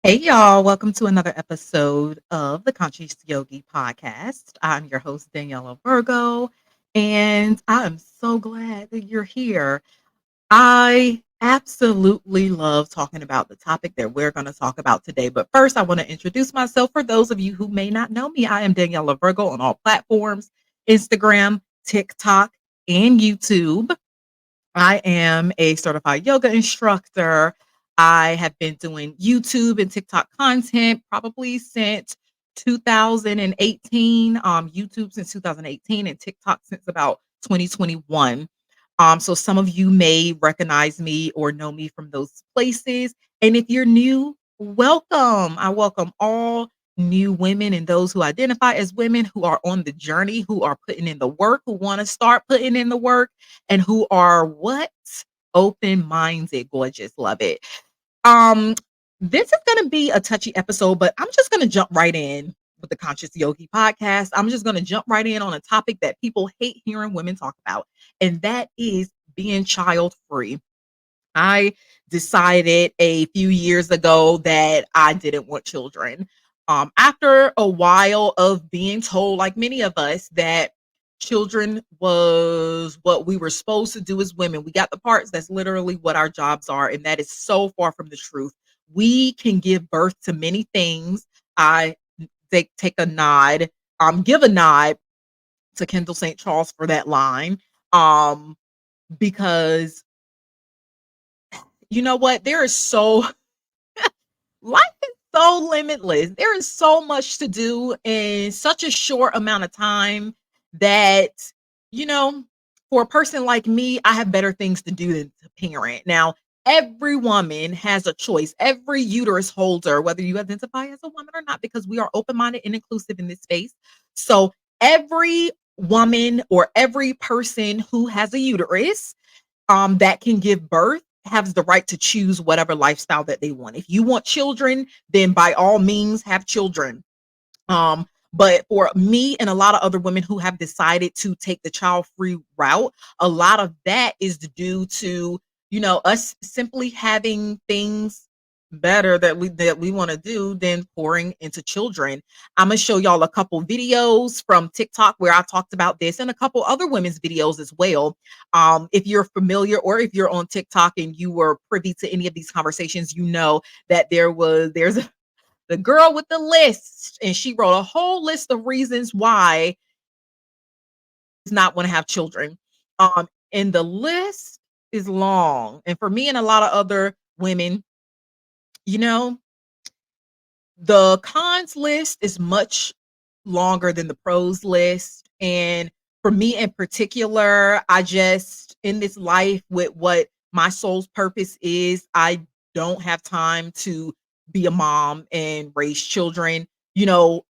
Hey y'all, welcome to another episode of the Conscious Yogi podcast. I'm your host, Daniela Virgo, and I am so glad that you're here. I absolutely love talking about the topic that we're going to talk about today. But first, I want to introduce myself for those of you who may not know me. I am Daniela Virgo on all platforms: Instagram, TikTok, and YouTube. I am a certified yoga instructor. I have been doing YouTube and TikTok content probably since 2018. YouTube since 2018 and TikTok since about 2021. So some of you may recognize me or know me from those places. And if you're new, welcome. I welcome all new women and those who identify as women who are on the journey, who are putting in the work, who want to start putting in the work and who are what? Open-minded, gorgeous, love it. Um, this is gonna be a touchy episode, but I'm just gonna jump right in with the Conscious Yogi podcast. I'm just gonna jump right in on a topic that people hate hearing women talk about, and that is being child free. I decided a few years ago that I didn't want children. After a while of being told, like many of us, that children was what we were supposed to do as women. We got the parts that's literally what our jobs are, and that is so far from the truth. We can give birth to many things. I take a nod, give a nod to Kendall St. Charles for that line. Because you know what? There is so life is so limitless. There is so much to do in such a short amount of time that, you know, for a person like me, I have better things to do than to parent. Now, every woman has a choice. Every uterus holder, whether you identify as a woman or not, because we are open minded and inclusive in this space. So, every woman or every person who has a uterus that can give birth has the right to choose whatever lifestyle that they want. If you want children, then by all means have children. But for me and a lot of other women who have decided to take the child-free route, a lot of that is due to, us simply having things better that we want to do than pouring into children. I'm gonna show y'all a couple videos from TikTok where I talked about this and a couple other women's videos as well. If you're familiar or if you're on TikTok and you were privy to any of these conversations, you know that there's the girl with the list, and she wrote a whole list of reasons why does not want to have children. And the list is long. And for me and a lot of other women, you know, the cons list is much longer than the pros list. And for me in particular, I just in this life with what my soul's purpose is, I don't have time to be a mom and raise children. You know,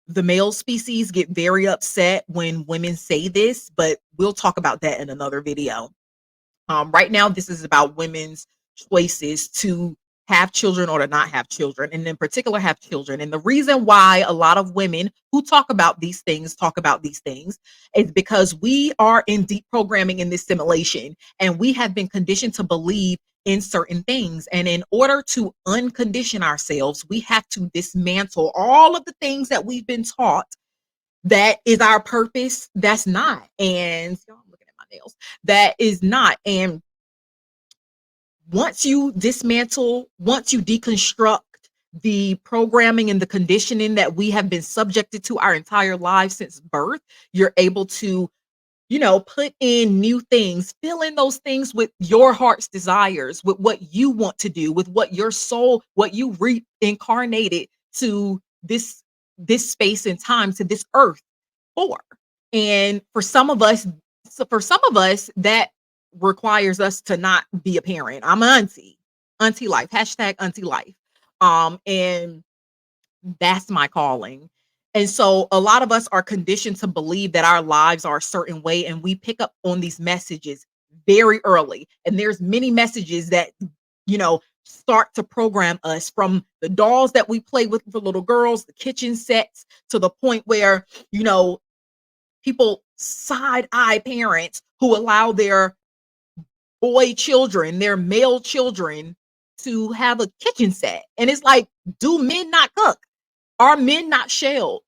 the male species get very upset when women say this, but we'll talk about that in another video. Right now, this is about women's choices to have children or to not have children, and in particular, have children. And the reason why a lot of women who talk about these things is because we are in deep programming in this simulation, and we have been conditioned to believe in certain things. And in order to uncondition ourselves, we have to dismantle all of the things that we've been taught that is our purpose. That's not. And so I'm looking at my nails. That is not. And once you deconstruct the programming and the conditioning that we have been subjected to our entire lives since birth, you're able to, put in new things, fill in those things with your heart's desires, with what you want to do, with what your soul, what you reincarnated to this space and time, to this earth for. And for some of us, that requires us to not be a parent. I'm an auntie life, hashtag auntie life. And that's my calling. And so a lot of us are conditioned to believe that our lives are a certain way, and we pick up on these messages very early. And there's many messages that, start to program us, from the dolls that we play with for little girls, the kitchen sets, to the point where, people side eye parents who allow their boy children, their male children, to have a kitchen set. And it's like, do men not cook? Are men not shells?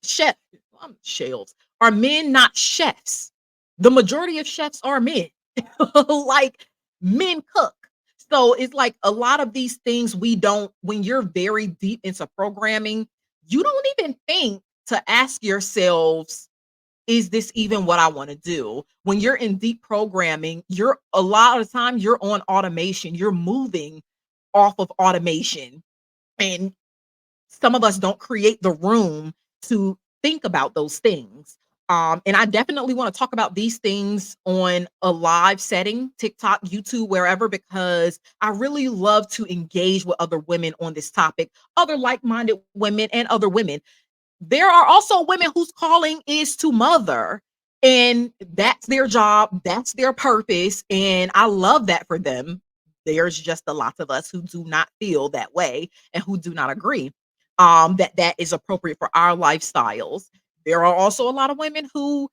Are men not chefs? The majority of chefs are men. Like, men cook. So it's like a lot of these things we don't, when you're very deep into programming, you don't even think to ask yourselves, is this even what I want to do? When you're in deep programming, you're a lot of the time you're on automation, you're moving off of automation. And some of us don't create the room to think about those things. And I definitely want to talk about these things on a live setting, TikTok, YouTube, wherever, because I really love to engage with other women on this topic, other like minded women and other women. There are also women whose calling is to mother, and that's their job, that's their purpose, and I love that for them. There's just a lot of us who do not feel that way and who do not agree that that is appropriate for our lifestyles. There are also a lot of women who,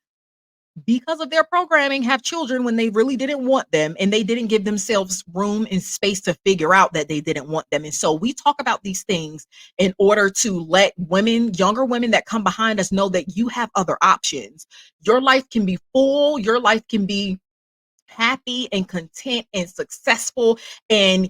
because of their programming, have children when they really didn't want them, and they didn't give themselves room and space to figure out that they didn't want them. And so we talk about these things in order to let women, younger women that come behind us, know that you have other options. Your life can be full, your life can be happy and content and successful and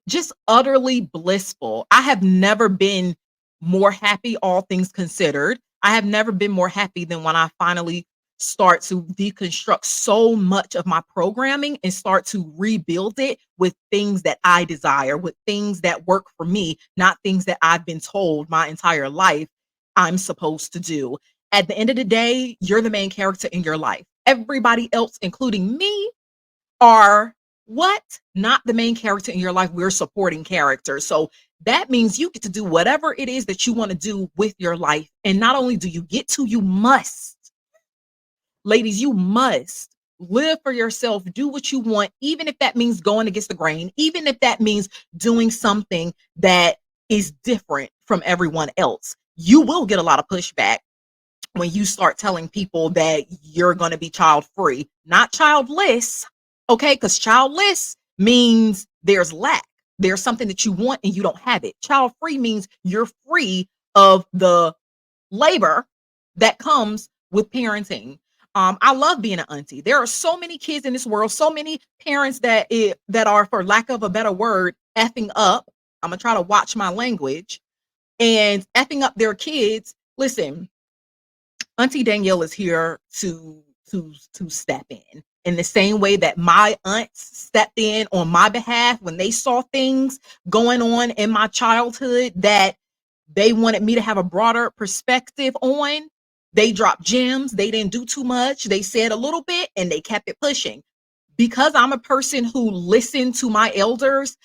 just utterly blissful. I have never been more happy, all things considered. I have never been more happy than when I finally start to deconstruct so much of my programming and start to rebuild it with things that I desire, with things that work for me, not things that I've been told my entire life I'm supposed to do. At the end of the day, you're the main character in your life. Everybody else, including me, are what? Not the main character in your life. We're supporting characters. So that means you get to do whatever it is that you want to do with your life. And not only do you get to, you must, ladies, you must live for yourself, do what you want, even if that means going against the grain, even if that means doing something that is different from everyone else. You will get a lot of pushback when you start telling people that you're going to be child free, not childless. Okay, because childless means there's lack. There's something that you want and you don't have it. Child free means you're free of the labor that comes with parenting. I love being an auntie. There are so many kids in this world, so many parents that are, for lack of a better word, effing up. I'm gonna try to watch my language and effing up their kids. Listen, Auntie Danielle is here to step in the same way that my aunts stepped in on my behalf when they saw things going on in my childhood that they wanted me to have a broader perspective on. They dropped gems. They didn't do too much. They said a little bit and they kept it pushing. Because I'm a person who listened to my elders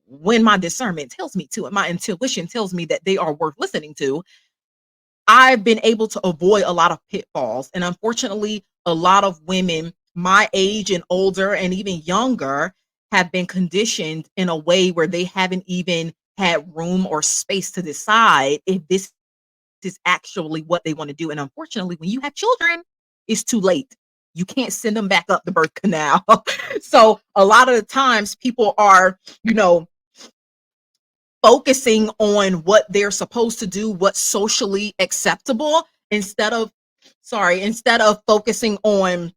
when my discernment tells me to, and my intuition tells me that they are worth listening to, I've been able to avoid a lot of pitfalls. And unfortunately, a lot of women my age and older and even younger have been conditioned in a way where they haven't even had room or space to decide if this is actually what they want to do. And unfortunately, when you have children, it's too late. You can't send them back up the birth canal. So a lot of the times people are, you know, focusing on what they're supposed to do, what's socially acceptable, instead of focusing on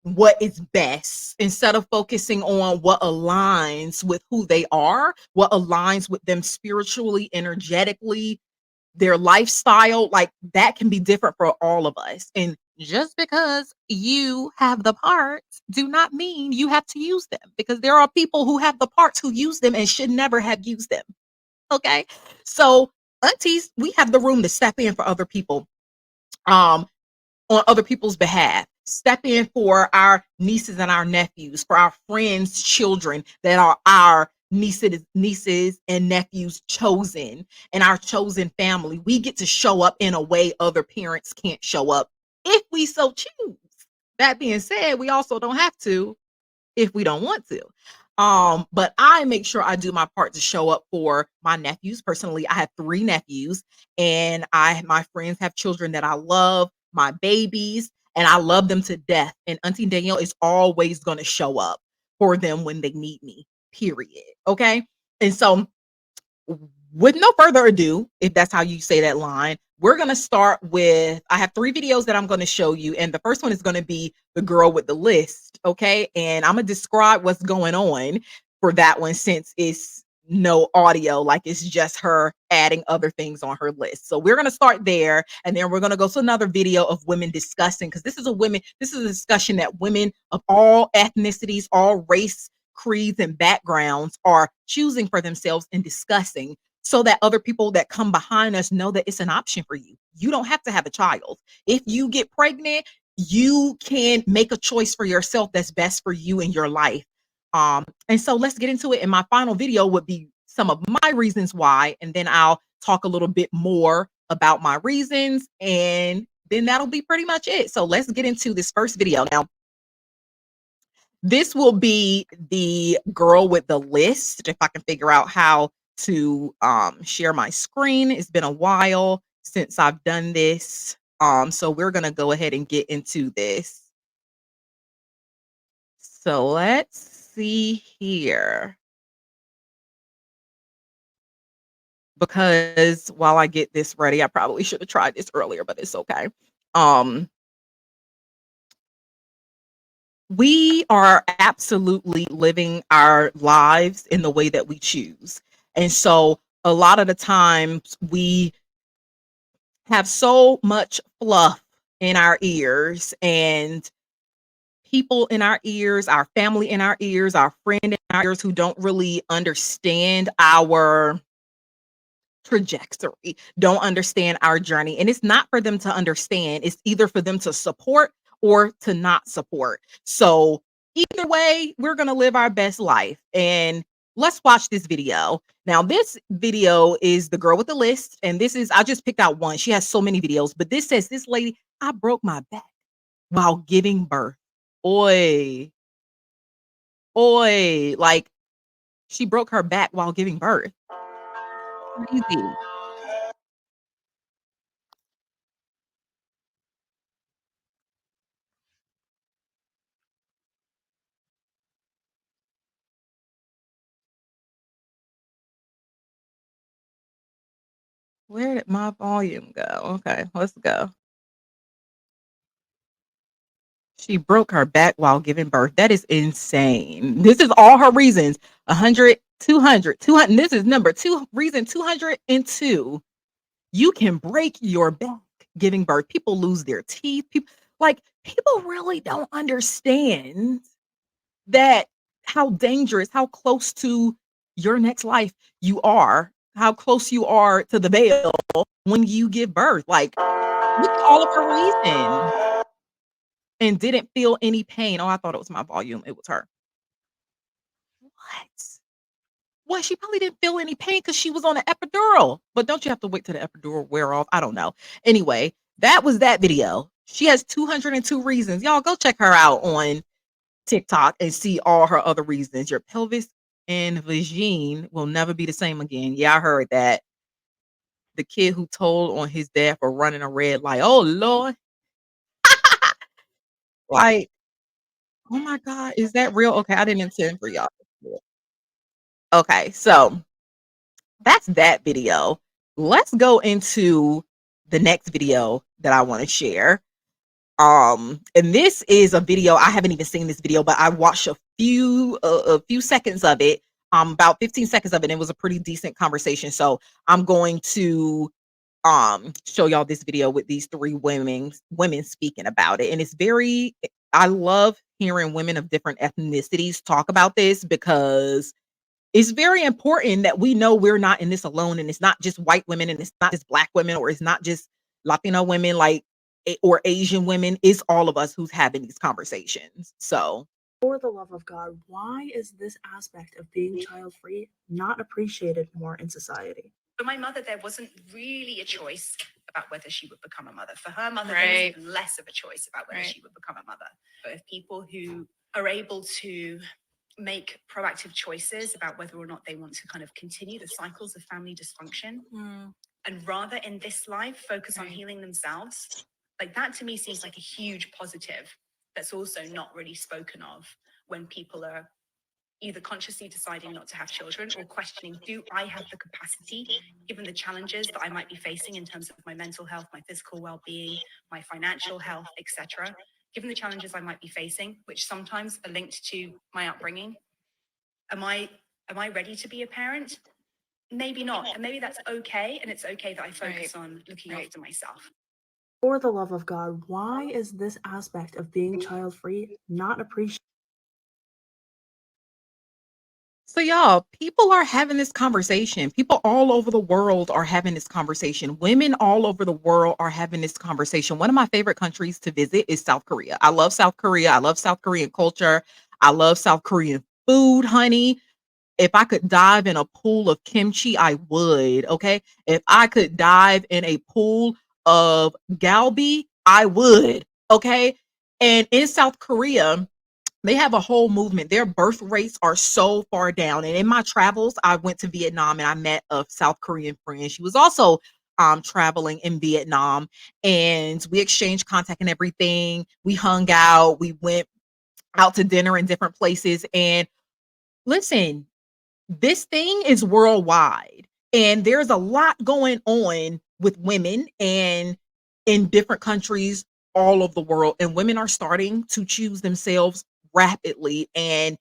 what is best, instead of focusing on what aligns with who they are, what aligns with them spiritually, energetically, their lifestyle. Like, that can be different for all of us. And just because you have the parts do not mean you have to use them, because there are people who have the parts who use them and should never have used them. Okay. So aunties, we have the room to step in for other people, um, on other people's behalf. Step in for our nieces and our nephews, for our friends' children that are our nieces and nephews chosen, and our chosen family. We get to show up in a way other parents can't show up if we so choose. That being said, we also don't have to if we don't want to. But I make sure I do my part to show up for my nephews. Personally, I have 3 nephews, and my friends have children that I love, my babies, and I love them to death. And Auntie Danielle is always going to show up for them when they need me. period. Okay. And so, with no further ado, if that's how you say that line, we're going to start with I have 3 videos that I'm going to show you, and the first one is going to be the girl with the list, okay? And I'm going to describe what's going on for that one since it's no audio, like it's just her adding other things on her list. So we're going to start there, and then we're going to go to another video of women discussing, because this is a discussion that women of all ethnicities, all race, creeds, and backgrounds are choosing for themselves and discussing, so that other people that come behind us know that it's an option for you. You don't have to have a child. If you get pregnant, you can make a choice for yourself that's best for you in your life. And so let's get into it. And my final video would be some of my reasons why, and then I'll talk a little bit more about my reasons, and then that'll be pretty much it. So let's get into this first video. Now, this will be the girl with the list. If I can figure out how to share my screen. It's been a while since I've done this. So we're gonna go ahead and get into this. So let's see here. Because while I get this ready, I probably should have tried this earlier, but it's okay. Um, we are absolutely living our lives in the way that we choose. And so a lot of the times we have so much fluff in our ears, and people in our ears, our family in our ears, our friend in our ears, who don't really understand our trajectory, don't understand our journey. And it's not for them to understand, it's either for them to support or to not support. So, either way, we're going to live our best life. And let's watch this video. Now, this video is the girl with the list. And this is, I just picked out one. She has so many videos, but this says, "This lady, I broke my back while giving birth." Oi, oi. Like, she broke her back while giving birth. Crazy. Where did my volume go? Okay, let's go. She broke her back while giving birth. That is insane. This is all her reasons. 100, 200, 200. This is number 2, reason 202. You can break your back giving birth. People lose their teeth. People really don't understand that, how dangerous, how close to your next life you are, how close you are to the veil when you give birth. Like, look at all of her reasons, and didn't feel any pain. Oh, I thought it was my volume. It was her. What? Well, she probably didn't feel any pain because she was on an epidural. But don't you have to wait till the epidural wear off? I don't know. Anyway, that was that video. She has 202 reasons. Y'all go check her out on TikTok and see all her other reasons. Your pelvis and vagine will never be the same again. Yeah, I heard that. The kid who told on his dad for running a red light. Oh Lord. Like, oh my God, is that real? Okay, I didn't intend for y'all. Okay, so that's that video. Let's go into the next video that I want to share. And this is a video, I haven't even seen this video, but I watched a few seconds of it, about 15 seconds of it, and it was a pretty decent conversation. So I'm going to show y'all this video with these 3 women speaking about it. And it's very, I love hearing women of different ethnicities talk about this, because it's very important that we know we're not in this alone, and it's not just white women, and it's not just black women, or it's not just Latino women, like, or Asian women. It's all of us who's having these conversations. So, for the love of God, why is this aspect of being child free not appreciated more in society? For my mother, there wasn't really a choice about whether she would become a mother. For her mother, Right. there was less of a choice about whether Right. she would become a mother. But if people who are able to make proactive choices about whether or not they want to kind of continue the cycles of family dysfunction, and rather in this life focus on Right. healing themselves, like that to me seems like a huge positive that's also not really spoken of when people are either consciously deciding not to have children or questioning, do I have the capacity, given the challenges that I might be facing in terms of my mental health, my physical well-being, my financial health, etc., given the challenges I might be facing, which sometimes are linked to my upbringing, am I ready to be a parent? Maybe not. And maybe that's okay. And it's okay that I focus on looking after myself. For the love of God, why is this aspect of being child-free not appreciated? So, y'all, people are having this conversation. People all over the world are having this conversation. Women all over the world are having this conversation. One of my favorite countries to visit is South Korea. I love South Korea. I love South Korean culture. I love South Korean food, honey. If I could dive in a pool of kimchi, I would. Okay. If I could dive in a pool of galbi, I would. Okay. And in South Korea, they have a whole movement. Their birth rates are so far down. And in my travels, I went to Vietnam and I met a South Korean friend. She was also traveling in Vietnam, and we exchanged contact and everything. We hung out. We went out to dinner in different places. And listen, this thing is worldwide, and there's a lot going on with women and in different countries all over the world, and women are starting to choose themselves rapidly. And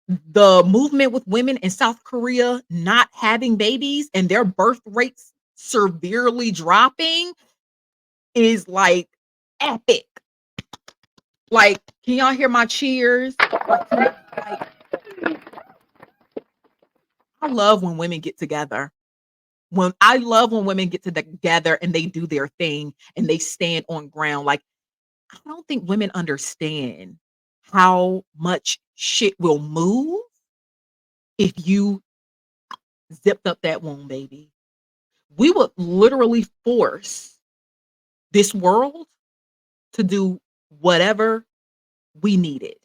the movement with women in South Korea not having babies and their birth rates severely dropping is like epic. Like, can y'all hear my cheers? Like, I love when women get together. When I love when women get together and they do their thing and they stand on ground. Like, I don't think women understand how much shit will move if you zipped up that womb, baby. We would literally force this world to do whatever we needed.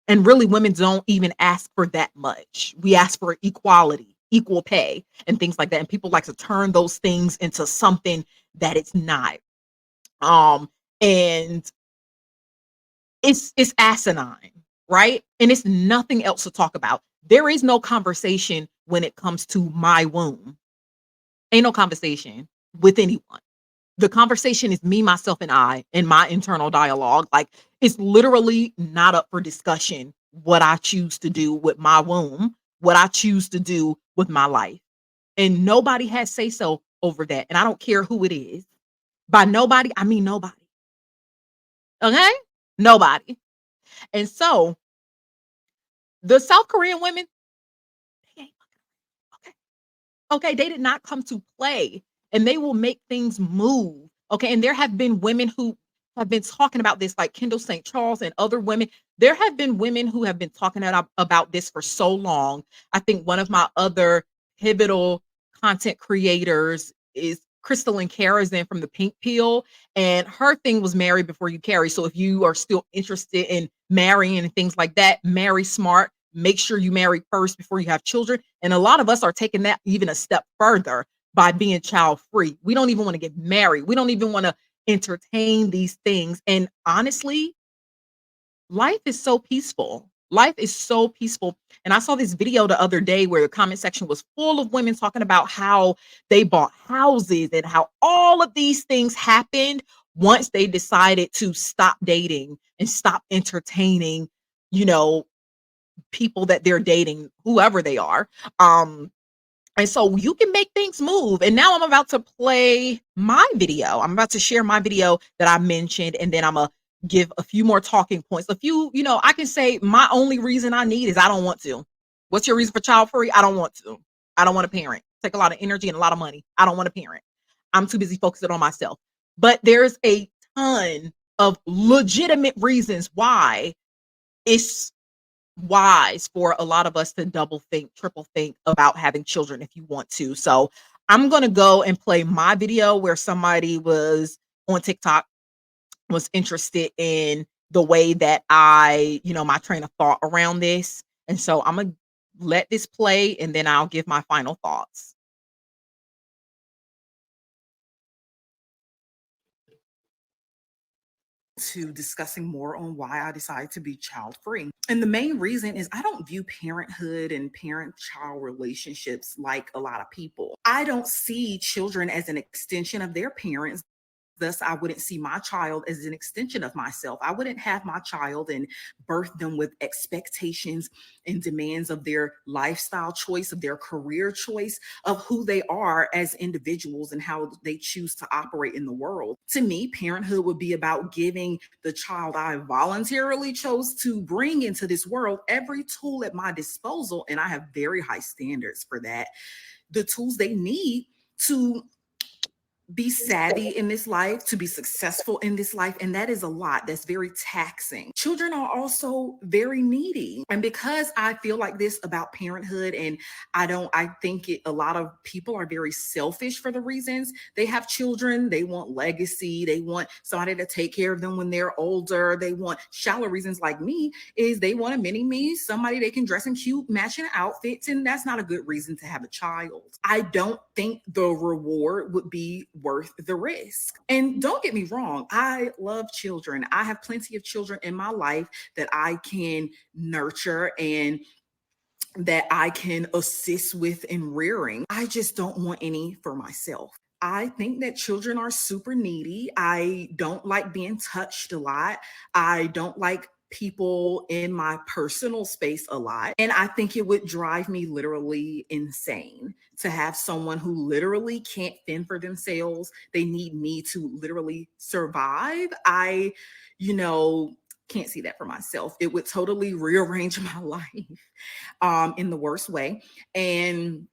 And really, women don't even ask for that much. We ask for equality, equal pay, and things like that. And people like to turn those things into something that it's not. And it's asinine, right? And it's nothing else to talk about. There is no conversation when it comes to my womb. Ain't no conversation with anyone. The conversation is me, myself, and I in my internal dialogue. Like, it's literally not up for discussion what I choose to do with my womb, what I choose to do with my life. And nobody has say so over that. And I don't care who it is. By nobody, I mean nobody. Okay? Nobody. And so the South Korean women, they ain't okay. Okay, they did not come to play, and they will make things move. Okay, and there have been women who have been talking about this, like Kendall St. Charles and other women. There have been women who have been talking about this for so long. I think one of my other pivotal content creators is Crystalline Karazin from the Pink Pill, and her thing was marry before you carry. So if you are still interested in marrying and things like that, marry smart. Make sure you marry first before you have children. And a lot of us are taking that even a step further by being child free. We don't even want to get married. We don't even want to entertain these things. And honestly, life is so peaceful. Life is so peaceful. And I saw this video the other day where the comment section was full of women talking about how they bought houses and how all of these things happened once they decided to stop dating and stop entertaining, you know, people that they're dating, whoever they are. And so you can make things move. And now I'm about to play my video. I'm about to share my video that I mentioned, and then I'm gonna give a few more talking points. A few, I can say my only reason I need is I don't want to. What's your reason for child free? I don't want to. I don't want a parent. Take a lot of energy and a lot of money. I don't want a parent. I'm too busy focusing on myself. But there's a ton of legitimate reasons why it's wise for a lot of us to double think, triple think about having children if you want to. So I'm going to go and play my video where somebody was on TikTok, was interested in the way that my train of thought around this. And so I'm going to let this play and then I'll give my final thoughts. to discussing more on why I decided to be child free. And the main reason is I don't view parenthood and parent child relationships like a lot of people. I don't see children as an extension of their parents. Thus, I wouldn't see my child as an extension of myself. I wouldn't have my child and birth them with expectations and demands of their lifestyle choice, of their career choice, of who they are as individuals and how they choose to operate in the world. To me, parenthood would be about giving the child I voluntarily chose to bring into this world every tool at my disposal. And I have very high standards for that. The tools they need to be savvy in this life, to be successful in this life. And that is a lot. That's very taxing. Children are also very needy. And because I feel like this about parenthood, and I think a lot of people are very selfish for the reasons they have children. They want legacy. They want somebody to take care of them when they're older. They want shallow reasons like me is they want a mini me, somebody they can dress in cute matching outfits. And that's not a good reason to have a child. I don't think the reward would be worth the risk. And don't get me wrong, I love children. I have plenty of children in my life that I can nurture and that I can assist with in rearing. I just don't want any for myself. I think that children are super needy. I don't like being touched a lot. I don't like people in my personal space a lot. And I think it would drive me literally insane to have someone who literally can't fend for themselves. They need me to literally survive. Can't see that for myself. It would totally rearrange my life in the worst way. And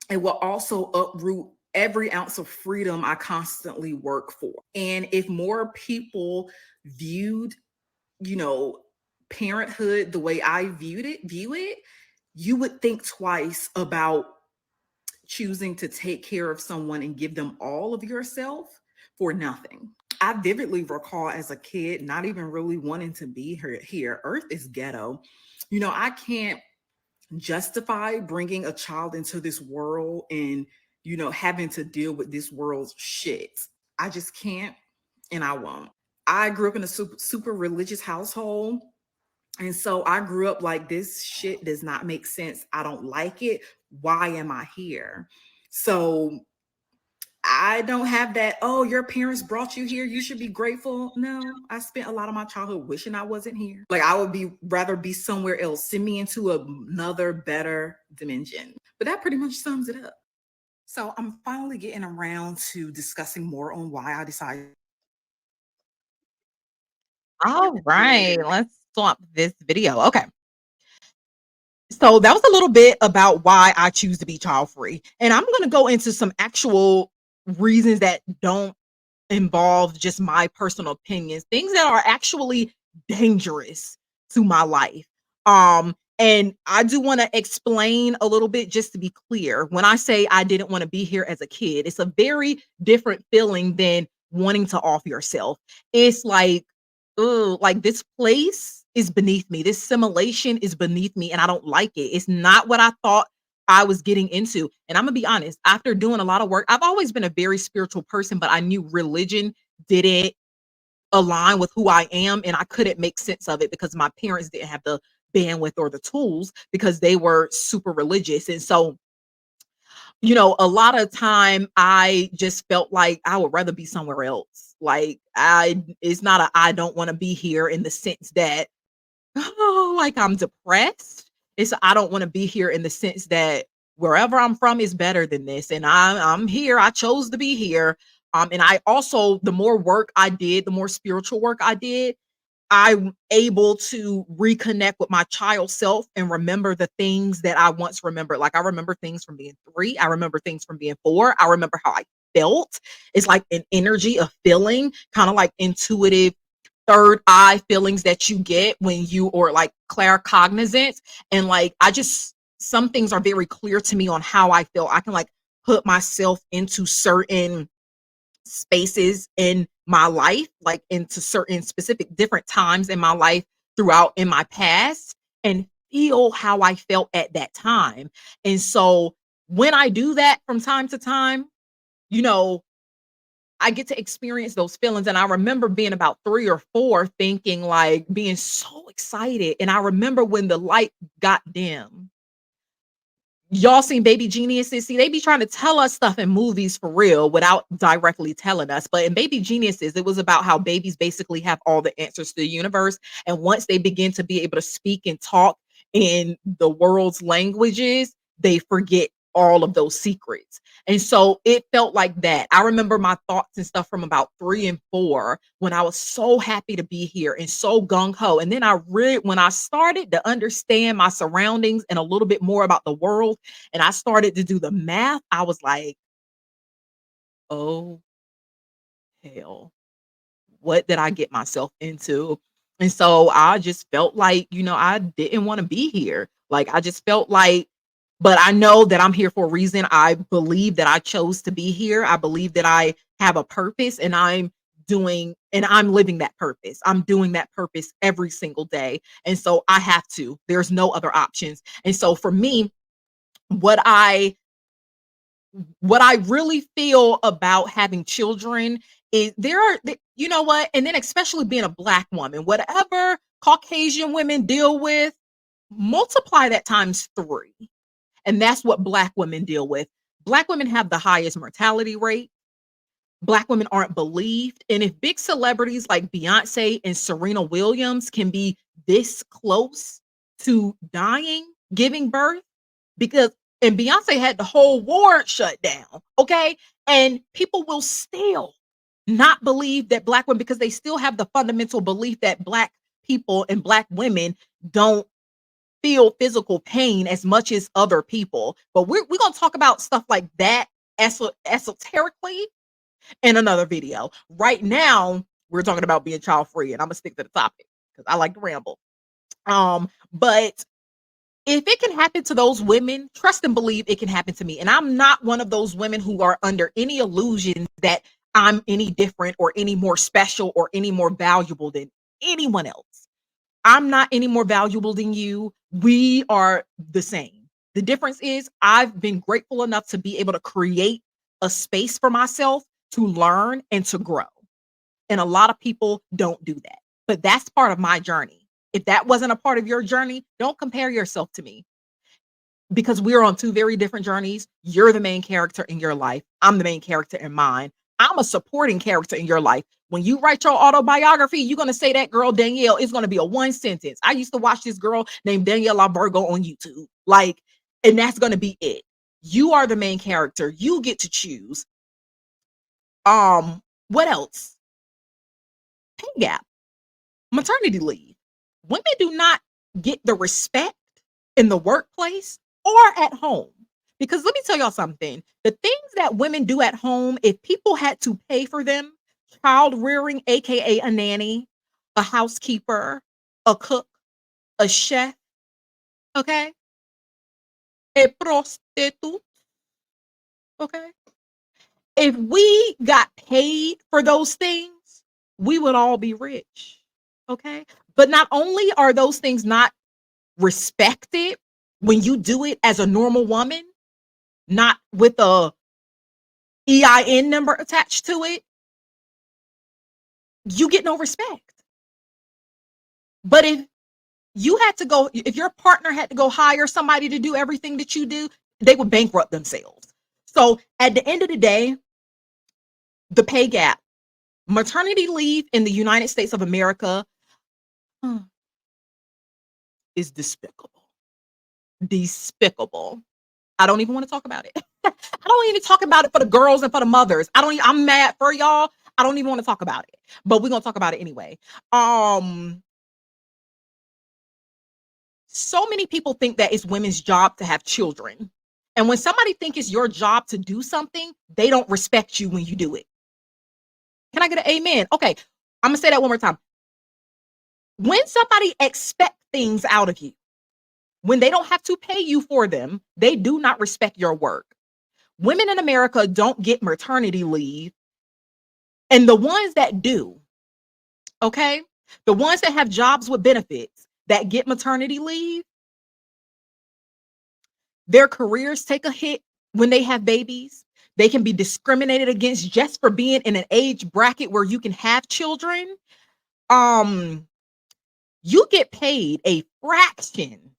it will also uproot every ounce of freedom I constantly work for. And if more people viewed, parenthood the way I view it, you would think twice about choosing to take care of someone and give them all of yourself for nothing. I vividly recall as a kid not even really wanting to be here. Earth is ghetto. I can't justify bringing a child into this world and having to deal with this world's shit. I just can't, and I won't. I grew up in a super religious household, and so I grew up like, this shit does not make sense. I don't like it. Why am I here? So I don't have that, oh, your parents brought you here, you should be grateful. No, I spent a lot of my childhood wishing I wasn't here. Like, I would rather be somewhere else. Send me into another better dimension. But that pretty much sums it up. So I'm finally getting around to discussing more on why I decided. All right, let's stop this video. Okay. So that was a little bit about why I choose to be child free. And I'm going to go into some actual reasons that don't involve just my personal opinions, things that are actually dangerous to my life. And I do want to explain a little bit just to be clear. When I say I didn't want to be here as a kid, it's a very different feeling than wanting to off yourself. It's like, oh, like this place is beneath me. This simulation is beneath me and I don't like it. It's not what I thought I was getting into. And I'm gonna be honest, after doing a lot of work, I've always been a very spiritual person, but I knew religion didn't align with who I am and I couldn't make sense of it because my parents didn't have the bandwidth or the tools because they were super religious. And so, a lot of time I just felt like I would rather be somewhere else. Like it's not I don't want to be here in the sense that, oh, like I'm depressed. It's I don't want to be here in the sense that wherever I'm from is better than this. And I'm here. I chose to be here. And I also, the more work I did, the more spiritual work I did, I'm able to reconnect with my child self and remember the things that I once remembered. Like I remember things from being 3. I remember things from being 4. I remember how I felt. It's like an energy, a feeling, kind of like intuitive third eye feelings that you get when you or like claircognizance. And like some things are very clear to me on how I feel. I can like put myself into certain spaces in my life, like into certain specific different times in my life throughout in my past and feel how I felt at that time. And so when I do that from time to time, you know, I get to experience those feelings. And I remember being about 3 or 4 thinking, like, being so excited. And I remember when the light got dim. Y'all seen Baby Geniuses? See, they be trying to tell us stuff in movies for real without directly telling us. But in Baby Geniuses, it was about how babies basically have all the answers to the universe. And once they begin to be able to speak and talk in the world's languages, they forget all of those secrets. And so it felt like that. I remember my thoughts and stuff from about 3 and 4 when I was so happy to be here and so gung ho. And then when I started to understand my surroundings and a little bit more about the world, and I started to do the math, I was like, oh, hell, what did I get myself into? And so I just felt like, I didn't want to be here. Like, I just felt like, but I know that I'm here for a reason. I believe that I chose to be here. I believe that I have a purpose, and I'm living that purpose. I'm doing that purpose every single day. And so I have to. There's no other options. And so for me, what I really feel about having children is you know what? And then especially being a Black woman, whatever Caucasian women deal with, multiply that times 3. And that's what Black women deal with. Black women have the highest mortality rate. Black women aren't believed. And if big celebrities like Beyonce and Serena Williams can be this close to dying, giving birth, and Beyonce had the whole world shut down, okay? And people will still not believe that Black women, because they still have the fundamental belief that Black people and Black women don't feel physical pain as much as other people. But we're going to talk about stuff like that esoterically in another video. Right now, we're talking about being child free, and I'm going to stick to the topic because I like to ramble. But if it can happen to those women, trust and believe it can happen to me. And I'm not one of those women who are under any illusion that I'm any different or any more special or any more valuable than anyone else. I'm not any more valuable than you. We are the same. The difference is I've been grateful enough to be able to create a space for myself to learn and to grow. And a lot of people don't do that. But that's part of my journey. If that wasn't a part of your journey, don't compare yourself to me, because we're on 2 very different journeys. You're the main character in your life. I'm the main character in mine. I'm a supporting character in your life. When you write your autobiography, you're going to say that girl Danielle is going to be a 1 sentence. I used to watch this girl named Danielle Albergo on YouTube. And that's going to be it. You are the main character. You get to choose. What else? Pay gap. Maternity leave. Women do not get the respect in the workplace or at home. Because let me tell y'all something. The things that women do at home, if people had to pay for them, child rearing, aka a nanny, a housekeeper, a cook, a chef, okay? A prostitute, okay? If we got paid for those things, we would all be rich, okay? But not only are those things not respected when you do it as a normal woman, not with a EIN number attached to it, you get no respect. But if your partner had to go hire somebody to do everything that you do, they would bankrupt themselves. So at the end of the day, the pay gap, maternity leave in the United States of America is despicable. Despicable. I don't even want to talk about it. I don't even talk about it for the girls and for the mothers. I'm mad for y'all. I don't even want to talk about it, but we're going to talk about it anyway. So many people think that it's women's job to have children. And when somebody thinks it's your job to do something, they don't respect you when you do it. Can I get an amen? Okay. I'm going to say that one more time. When somebody expects things out of you, when they don't have to pay you for them, they do not respect your work. Women in America don't get maternity leave. And the ones that do, okay, the ones that have jobs with benefits that get maternity leave, their careers take a hit when they have babies. They can be discriminated against just for being in an age bracket where you can have children. You get paid a fraction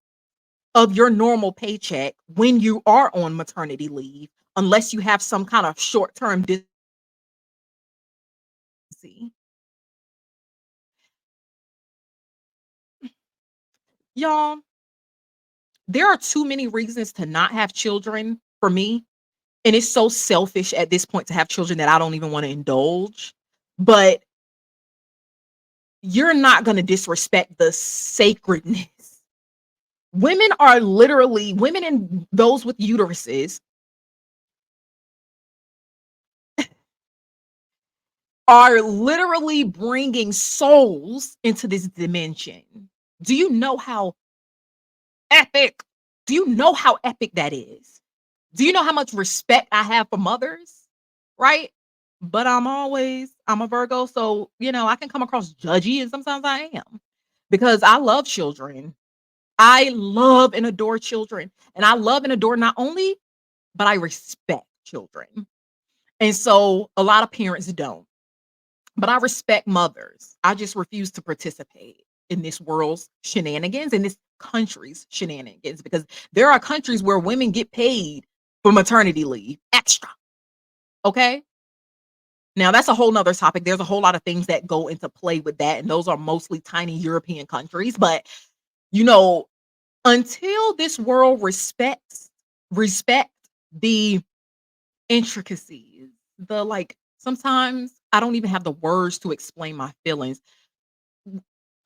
of your normal paycheck when you are on maternity leave, unless you have some kind of short-term disability. Y'all, there are too many reasons to not have children for me, and it's so selfish at this point to have children that I don't even want to indulge. But you're not going to disrespect the sacredness. Women are literally, women and those with uteruses are literally bringing souls into this dimension. Do you know how epic? Do you know how epic that is? Do you know how much respect I have for mothers? Right? But I'm a Virgo, so I can come across judgy, and sometimes I am, because I love children. I love and adore children. And I love and adore not only, but I respect children. And so a lot of parents don't. But I respect mothers. I just refuse to participate in this world's shenanigans, in this country's shenanigans, because there are countries where women get paid for maternity leave extra. Okay. Now that's a whole nother topic. There's a whole lot of things that go into play with that. And those are mostly tiny European countries. But, until this world respect the intricacies, sometimes I don't even have the words to explain my feelings.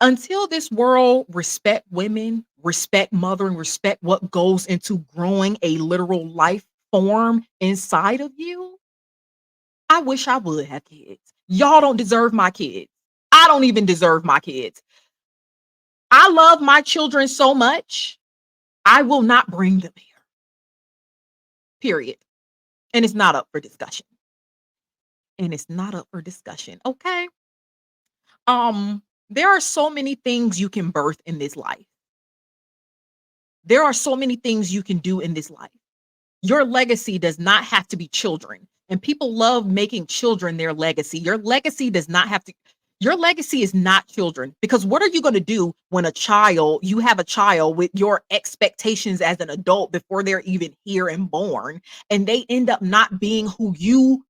Until this world respect women, respect mothering, respect what goes into growing a literal life form inside of you, I wish I would have kids. Y'all don't deserve my kids. I don't even deserve my kids. I love my children so much, I will not bring them here. Period. And it's not up for discussion. Okay? There are so many things you can birth in this life. There are so many things you can do in this life. Your legacy does not have to be children. And people love making children their legacy. Your legacy is not children. Because what are you going to do when you have a child with your expectations as an adult before they're even here and born, and they end up not being who you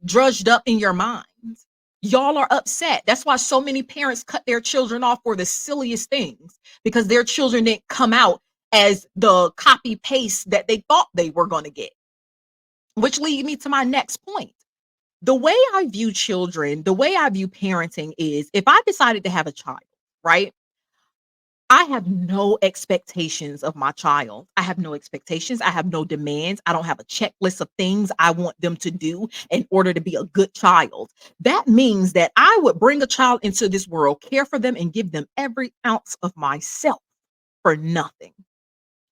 drudged up in your mind? Y'all are upset. That's why so many parents cut their children off for the silliest things, because their children didn't come out as the copy paste that they thought they were going to get. Which leads me to my next point. The way I view children, the way I view parenting is, if I decided to have a child, right? I have no expectations of my child. I have no expectations. I have no demands. I don't have a checklist of things I want them to do in order to be a good child. That means that I would bring a child into this world, care for them, and give them every ounce of myself for nothing,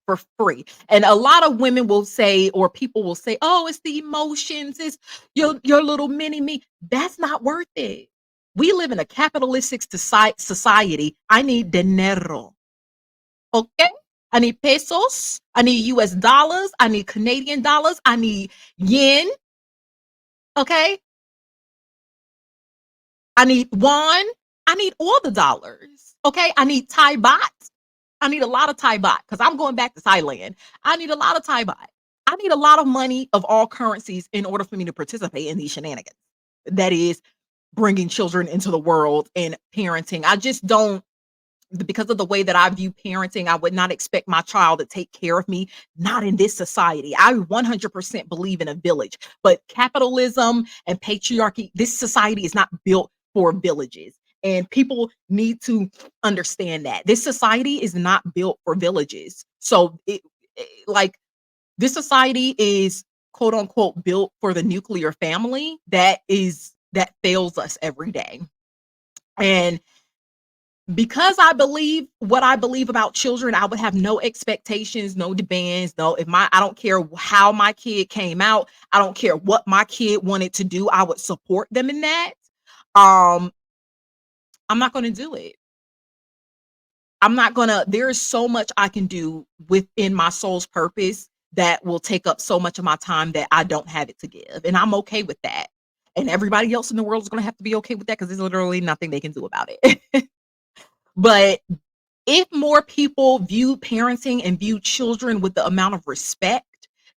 for free. And a lot of women will say, or people will say, oh, it's the emotions, it's your little mini me. That's not worth it. We live in a capitalistic society. I need dinero. Okay? I need pesos. I need US dollars. I need Canadian dollars. I need yen. Okay? I need won. I need all the dollars. Okay? I need Thai baht. I need a lot of Thai baht because I'm going back to Thailand. I need a lot of Thai baht. I need a lot of money of all currencies in order for me to participate in these shenanigans. That is bringing children into the world and parenting. I just don't, because of the way that I view parenting, I would not expect my child to take care of me. Not in this society. I 100% believe in a village, but capitalism and patriarchy, this society is not built for villages. And people need to understand that this society is not built for villages. So this society is quote unquote built for the nuclear family that fails us every day. And because I believe what I believe about children, I would have no expectations, no demands. I don't care how my kid came out. I don't care what my kid wanted to do. I would support them in that. I'm not going to do it. There is so much I can do within my soul's purpose that will take up so much of my time that I don't have it to give. And I'm okay with that. And everybody else in the world is going to have to be okay with that because there's literally nothing they can do about it. But if more people view parenting and view children with the amount of respect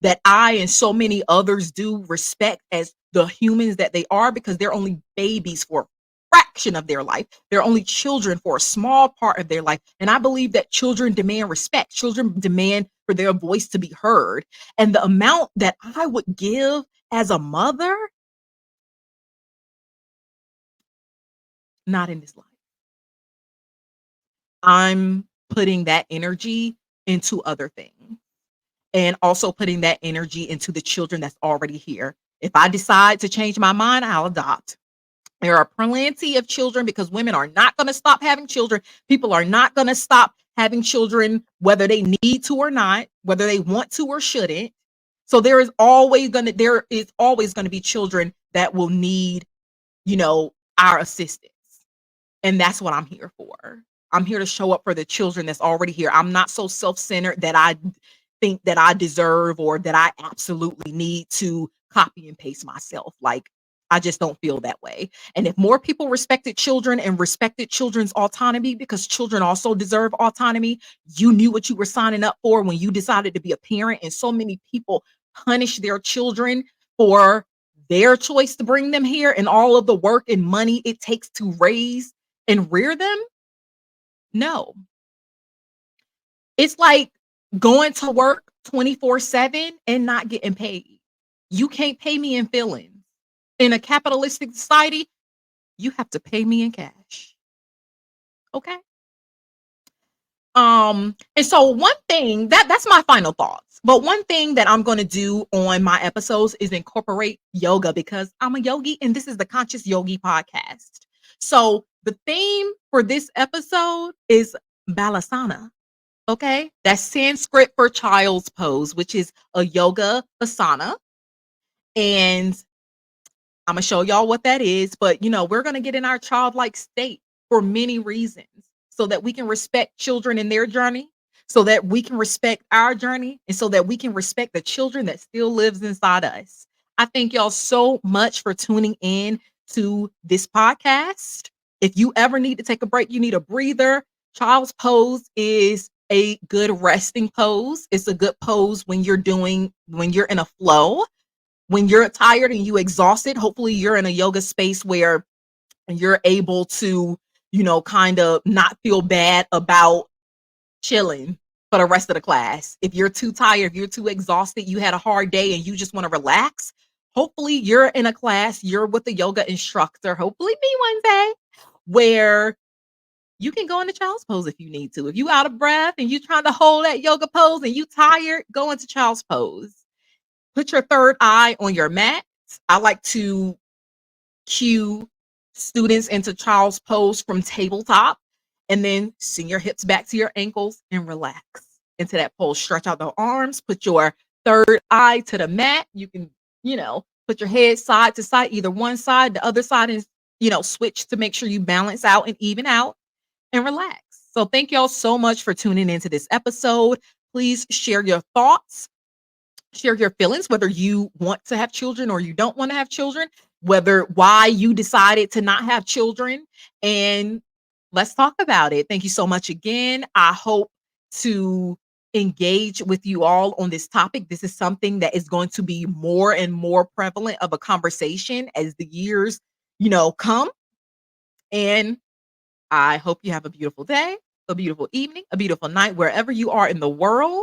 that I and so many others do, respect as the humans that they are, because they're only babies for a fraction of their life. They're only children for a small part of their life. And I believe that children demand respect. Children demand for their voice to be heard. And the amount that I would give as a mother, not in this life. I'm putting that energy into other things. And also putting that energy into the children that's already here. If I decide to change my mind, I'll adopt. There are plenty of children, because women are not going to stop having children. People are not going to stop having children, whether they need to or not, whether they want to or shouldn't. So there is always going to be children that will need, our assistance. And that's what I'm here for. I'm here to show up for the children that's already here. I'm not so self-centered that I think that I deserve or that I absolutely need to copy and paste myself. Like, I just don't feel that way. And if more people respected children and respected children's autonomy, because children also deserve autonomy, you knew what you were signing up for when you decided to be a parent. And so many people punish their children for their choice to bring them here and all of the work and money it takes to raise and rear them. No. It's like going to work 24/7 and not getting paid. You can't pay me in feelings. In a capitalistic society, you have to pay me in cash. Okay? And so one thing that's my final thoughts. But one thing that I'm going to do on my episodes is incorporate yoga, because I'm a yogi and this is the Conscious Yogi podcast. So the theme for this episode is balasana. Okay? That's Sanskrit for child's pose, which is a yoga asana. And I'm going to show y'all what that is. But, we're going to get in our childlike state for many reasons, so that we can respect children in their journey, so that we can respect our journey, and so that we can respect the children that still lives inside us. I thank y'all so much for tuning in to this podcast. If you ever need to take a break, you need a breather, child's pose is a good resting pose. It's a good pose when you're in a flow. When you're tired and you exhausted, hopefully you're in a yoga space where you're able to, kind of not feel bad about chilling for the rest of the class. If you're too tired, if you're too exhausted, you had a hard day and you just want to relax, hopefully you're in a class, you're with a yoga instructor, hopefully me one day, where you can go into child's pose if you need to. If you out of breath and you trying to hold that yoga pose and you tired, go into child's pose. Put your third eye on your mat. I like to cue students into child's pose from tabletop, and then send your hips back to your ankles and relax into that pose. Stretch out the arms, put your third eye to the mat. You can, put your head side to side, either one side, the other side, and, switch to make sure you balance out and even out and relax. So thank y'all so much for tuning into this episode. Please share your thoughts. Share your feelings, whether you want to have children or you don't want to have children, why you decided to not have children, and let's talk about it. Thank you so much again. I hope to engage with you all on this topic. This is something that is going to be more and more prevalent of a conversation as the years, come. And I hope you have a beautiful day, a beautiful evening, a beautiful night, wherever you are in the world.